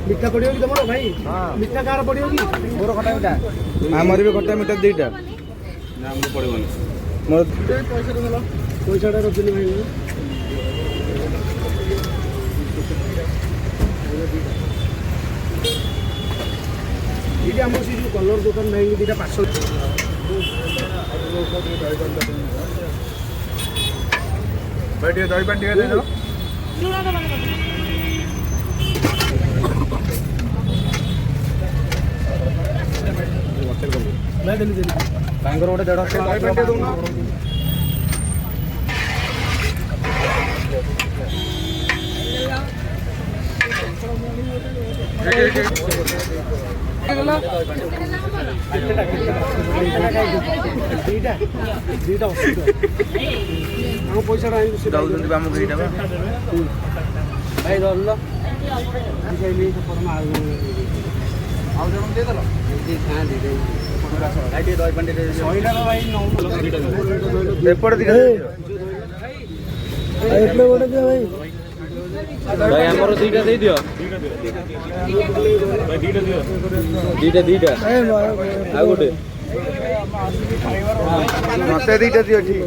मिठा पड़ियो कि तुमरो भाई? हां मिठा कार पड़ियो कि मोर खटा मिठा हमर भी खटा मिठा दुईटा ना हमको पड़ेबनी मोर पैसाटा रखिनी भाई ये हम से जो कलर दुकान भाई दीटा 500 बैठिए दही पानी दे दो मैं देली बैंगर गोटे 150 दही पानी दे दूना दीटा हम पैसा दउଛନ୍ତି ଆମକୁ ଏଇଟା ବା भाई धरल ଆଉ ଜଣ ଦେଇଦେଲ ଏପଟେ ଦିଟା भाई हमरो दीटा दे दियो भाई दीटा दीटा आ गोटे मते दिटा दियो ठीक